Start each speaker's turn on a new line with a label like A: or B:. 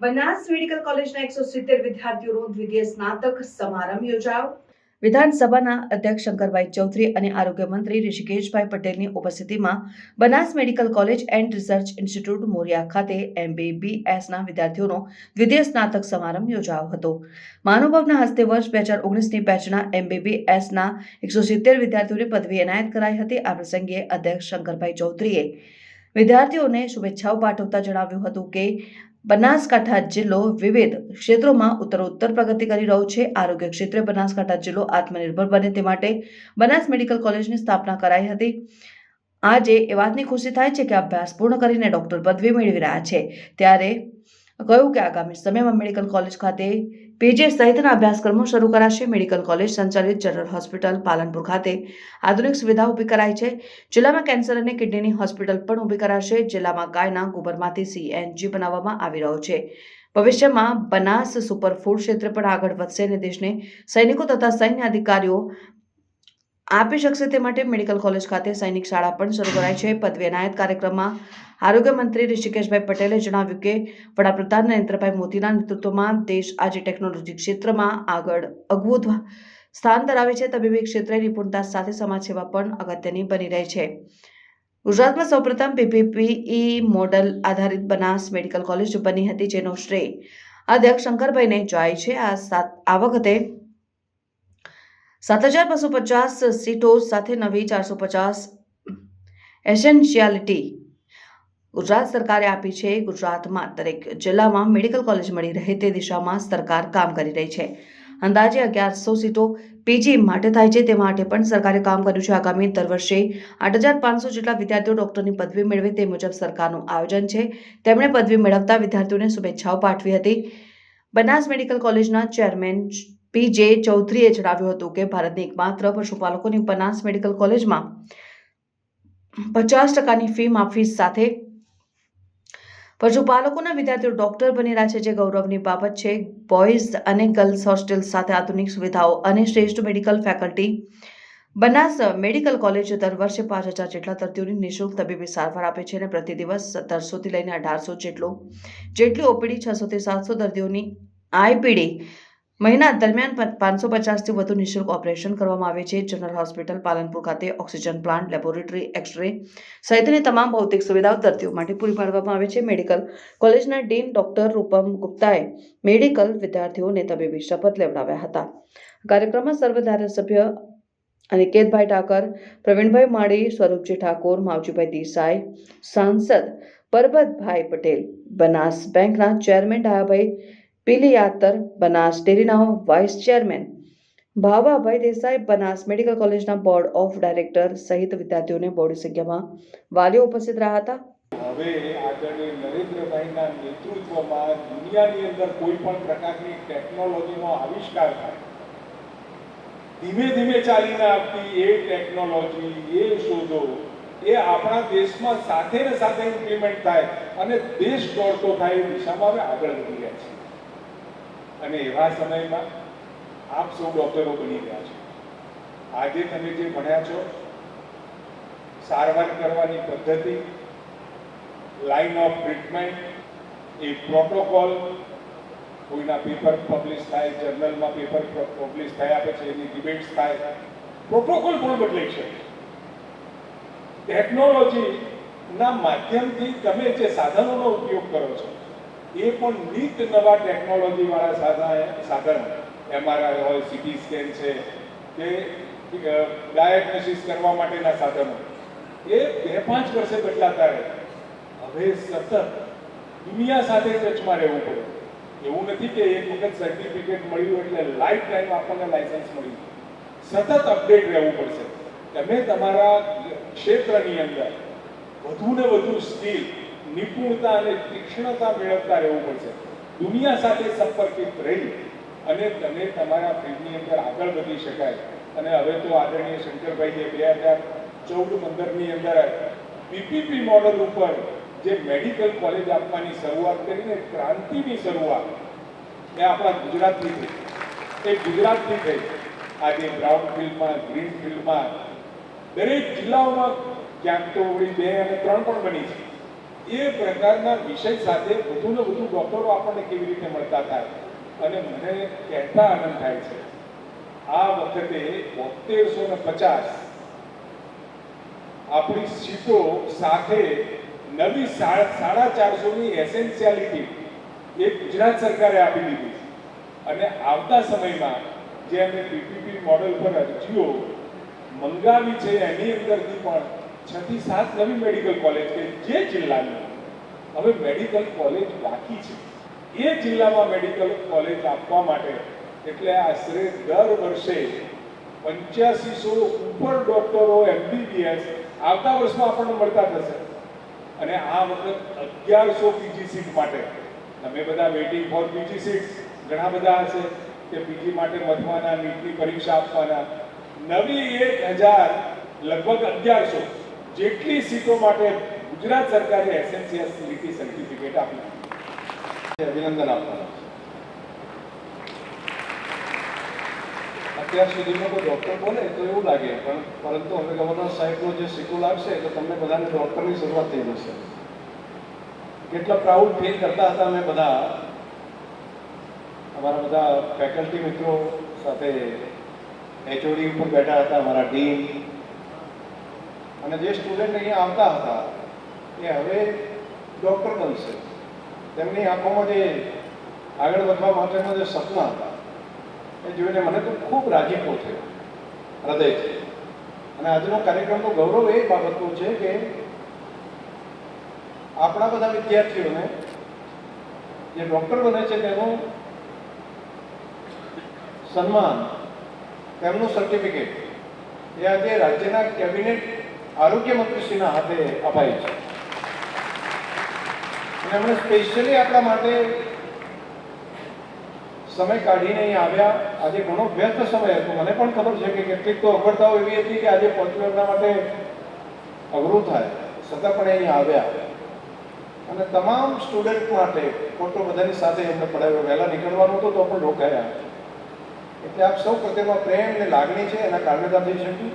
A: Banas medical કોલેજના 170 વિદ્યાર્થીઓનો દ્વિતીય સ્નાતક સમારંભ યોજાયો. વિધાનસભાના અધ્યક્ષ શંકરભાઈ ચૌધરી અને આરોગ્ય મંત્રી ઋષિકેશભાઈ પટેલની ઉપસ્થિતિમાં Banas medical college and research institute Morya ખાતે MBBSના વિદ્યાર્થીઓનો દ્વિતીય સ્નાતક સમારંભ યોજાયો હતો. મહાનુભાવના હસ્તે વર્ષ 2019ની બેચના MBBSના 170 વિદ્યાર્થીઓને પદવી એનાયત કરાઈ હતી. આ પ્રસંગે અધ્યક્ષ શંકરભાઈ ચૌધરીએ વિદ્યાર્થીઓને શુભેચ્છાઓ પાઠવતા જણાવ્યું હતું કે બનાસકાંઠા જિલ્લો વિવિધ ક્ષેત્રોમાં ઉત્તરોત્તર પ્રગતિ કરી રહ્યો છે. આરોગ્ય ક્ષેત્રે બનાસકાંઠા જિલ્લો આત્મનિર્ભર બને તે માટે બનાસ મેડિકલ કોલેજની સ્થાપના કરાઈ હતી. આજે એ વાતની ખુશી થાય છે કે અભ્યાસ પૂર્ણ કરીને ડોક્ટર પદવી મેળવી રહ્યા છે. ત્યારે કહ્યું કે આગામી સમયમાં મેડિકલ કોલેજ ખાતે PG સહિતના અભ્યાસક્રમો શરૂ કરાશે. મેડિકલ કોલેજ સંચાલિત જનરલ હોસ્પિટલ પાલનપુર ખાતે આધુનિક સુવિધા ઊભી કરાઈ છે. જિલ્લામાં કેન્સર અને કિડનીની હોસ્પિટલ પણ ઊભી કરાશે. જિલ્લામાં ગાયના ગોબરમાંથી CNG બનાવવામાં આવી રહ્યો છે. ભવિષ્યમાં બનાસ સુપરફૂડ ક્ષેત્રે પણ આગળ વધશે અને દેશને સૈનિકો તથા સૈન્ય અધિકારીઓ આપી શકશે તે માટે મેડિકલ કોલેજ ખાતે સૈનિક શાળા પણ શરૂ કરાઈ છે. પદવી એનાયત કાર્યક્રમમાં આરોગ્ય મંત્રી ઋષિકેશભાઈ પટેલે જણાવ્યું કે વડાપ્રધાન નરેન્દ્રભાઈ મોદીના નેતૃત્વમાં દેશ આજે ટેકનોલોજી ક્ષેત્રમાં આગળ અદ્ભુત સ્થાન ધરાવે છે. તબીબી ક્ષેત્રે નિપુણતા સાથે સમાજ સેવા પણ અગત્યની બની રહી છે. ગુજરાતમાં સૌપ્રથમ PPE મોડલ આધારિત બનાસ મેડિકલ કોલેજ બની હતી, જેનો શ્રેય અધ્યક્ષ શંકરભાઈને જાય છે. આ વખતે 7,250 સીટો સાથે નવી 450 એસેન્શિયાલિટી ગુજરાત સરકારે આપી છે. ગુજરાતમાં દરેક જિલ્લામાં મેડિકલ કોલેજ મળી રહે તે દિશામાં સરકાર કામ કરી રહી છે. અંદાજે 1100 સીટો PG માટે થાય છે, તે માટે પણ સરકારે કામ કર્યું છે. આગામી દર વર્ષે 8,500 જેટલા વિદ્યાર્થીઓ ડોક્ટરની પદવી મેળવે તે મુજબ સરકારનું આયોજન છે. તેમણે પદવી મેળવતા વિદ્યાર્થીઓને શુભેચ્છાઓ પાઠવી હતી. બનાસ મેડિકલ કોલેજના ચેરમેન PJ ચૌધરીએ જણાવ્યું હતું કે ભારતની એકમાત્ર પશુપાલકોની બનાસ મેડિકલ કોલેજમાં 50% ફી માફી સાથે પશુપાલકોના વિદ્યાર્થીઓ ડોક્ટર બની રહ્યા છે, જે ગૌરવની બાબત છે. બોયઝ અને ગર્લ્સ હોસ્ટેલ સાથે આધુનિક સુવિધાઓ અને શ્રેષ્ઠ medical faculty Banas medical college દર વર્ષે 5,000 જેટલા દર્દીઓની નિઃશુલ્ક તબીબી સારવાર આપે છે અને પ્રતિ દિવસ 1700 થી લઈને 1800 જેટલી OPD, 600 થી 700 દર્દીઓની IPD, મહિના દરમિયાન 550 થી વધુ નિઃશુલ્ક ઓપરેશન કરવામાં આવે છે. જનરલ હોસ્પિટલ પાલનપુર ખાતે ઓક્સિજન પ્લાન્ટ, લેબોરેટરી, એક્સ-રે સહિતની તમામ ભૌતિક સુવિધાઓ દર્દીઓ માટે પૂરી પાડવામાં આવે છે. મેડિકલ કોલેજના ડીન ડોક્ટર રૂપમ ગુપ્તાએ મેડિકલ વિદ્યાર્થીઓને તબીબી શપથ લેવડાવ્યા હતા. કાર્યક્રમમાં સર્વ ધારાસભ્ય અનિકેતભાઈ ઠાકર, પ્રવીણભાઈ માળી, સ્વરૂપજી ઠાકોર, માવજીભાઈ દેસાઈ, સાંસદ પરબતભાઈ પટેલ, બનાસ બેંકના ચેરમેન ડાયાભાઈ પિલિયાતર, બનાસ ડેરીના vice chairman Bhavabhai Desai, Banas medical કોલેજના બોર્ડ ઓફ ડાયરેક્ટર સહિત વિદ્યાર્થીઓને બહોળી સંખ્યામાં વાલીઓ ઉપસ્થિત રહ્યા હતા.
B: હવે આદરણીય નરેન્દ્રભાઈના નેતૃત્વમાં દુનિયાની અંદર કોઈ પણ પ્રકારની ટેકનોલોજીનો આવિષ્કાર થાય, ધીમે ધીમે ચાલીને આવતી એ ટેકનોલોજી, એ શોધો એ આપણા દેશમાં સાથે ને સાથે ઇમ્પ્લિમેન્ટ થાય અને દેશ દોડતો થાય એ દિશામાં હવે આગળ વધી રહ્યા છે. અને એવા સમયમાં આપ સૌ ડોક્ટરો બની ગયા છો. આજે તમે જે ભણ્યા છો, સારવાર કરવાની પદ્ધતિ, line of treatment, A protocol, કોઈના પેપર પબ્લિશ થાય, જર્નલમાં પેપર પબ્લિશ થયા પછી એની ડિબેટ્સ થાય, પ્રોટોકોલ પણ બદલાઈ શકે. ટેકનોલોજીના માધ્યમથી તમે જે સાધનોનો ઉપયોગ કરો છો એ પણ નીત નવા ટેકનોલોજીવાળા સાધન, MRI હોય, CT સ્કેન છે, કે ડાયગ્નોસિસ કરવા માટેના સાધનો, એ 2-5 વર્ષે બદલાતા રહે. હવે સતત દુનિયા સાથે ટચમાં રહેવું પડે. એવું નથી કે એક વખત સર્ટિફિકેટ મળ્યું એટલે લાઈફ ટાઈમ આપણને લાયસન્સ મળ્યું. સતત અપડેટ રહેવું પડશે. તમે તમારા ક્ષેત્રની અંદર વધુ ને વધુ સ્કિલ, નિપુણતા અને તીક્ષ્ણતા મેળવતા રહેવું પડશે. દુનિયા સાથે સંપર્કિત રહી અને તમે તમારા ફિલ્ડની અંદર આગળ વધી શકાય. અને હવે તો આદરણીય શંકરભાઈએ 2014-15ની અંદર PPP મોડલ ઉપર જે મેડિકલ કોલેજ આપવાની શરૂઆત કરીને ક્રાંતિની શરૂઆત એ આપણા ગુજરાતથી થઈ. એ ગુજરાતથી થઈ. આજે બ્રાઉન ફિલ્ડમાં, ગ્રીન ફિલ્ડમાં દરેક જિલ્લાઓમાં ક્યાંક તો 2 અને 3 પણ બની છે. એ પ્રકારના વિષય સાથે વધુને વધુ ડૉક્ટરો આપણને કેવી રીતે મળતા થાય. અને મને કહેતા આનંદ થાય છે, આ વખતે 7250 આપણી સીટો સાથે નવી 450ની એસેન્શિયાલિટી એ ગુજરાત સરકારે આપી દીધી છે. અને આવતા સમયમાં જે અમે પીપીપી મોડલ પર અરજીઓ મંગાવી છે એની અંદરથી પણ 6 થી 7 નવી મેડિકલ કોલેજ કે જે જિલ્લાની હવે મેડિકલ કોલેજ બાકી છે એ જિલ્લામાં મેડિકલ કોલેજ આપવા માટે, એટલે આશરે દર વર્ષે 8500 ઉપર ડોક્ટરો MBBS આવતા વર્ષમાં આપણને મળતા થશે. અને આ વખત 1100 પીજી સીટ માટે તમે બધા વેઇટિંગ ફોર પીજી સીટ ઘણા બધા હશે કે પીજી માટે મથવાના, નીટની પરીક્ષા આપવાના. નવી 1000 લગભગ 1100 જેટલી સીટો માટે ગુજરાત સરકારે એસેન્શિયલિટી સર્ટિફિકેટ આપી.
C: અભિનંદન આપવાના છે. અત્યાર સુધીમાં કોઈ ડૉક્ટર બોલે તો એવું લાગે, પરંતુ હવે ગવર્નર સાહેબનો જે સિક્કો લાગશે તો તમને બધાને ડૉક્ટરની શરૂઆત થઈ જશે. કેટલા પ્રાઉડ ફીલ કરતા હતા અમે બધા, અમારા બધા ફેકલ્ટી મિત્રો સાથે HOD ઉપર બેઠા હતા, અમારા ડીન અને જે સ્ટુડન્ટ અહીંયા આવતા હતા એ હવે ડૉક્ટર બનશે. તેમની આંખોમાં જે આગળ વધવા માટેના જે સપના હતા એ જોઈને મને તો ખૂબ રાજીપો થયો હૃદયથી. અને આજનો કાર્યક્રમનો ગૌરવ એ બાબતનું છે કે આપણા બધા વિદ્યાર્થીઓને જે ડૉક્ટર બને છે તેનું સન્માન, તેમનું સર્ટિફિકેટ એ આજે રાજ્યના કેબિનેટ આરોગ્ય મંત્રીશ્રીના હાથે અપાય છે. અને એમણે સ્પેશિયલી આપણા માટે સમય કાઢીને અહીં આવ્યા. આજે ઘણો વ્યસ્ત સમય હતો, મને પણ ખબર છે કે કેટલીક તો અગવડતાઓ એવી હતી કે આજે પહોંચવું એમના માટે અઘરું થાય, છતાં પણ અહીં આવ્યા. અને તમામ સ્ટુડન્ટ માટે ફોટો બધાની સાથે એમને પડાવ્યો. વહેલા નીકળવાનું હતું તો પણ રોકાયા. એટલે આપ સૌ પ્રત્યેમાં પ્રેમ અને લાગણી છે, એના કારણે થઈ શક્યું.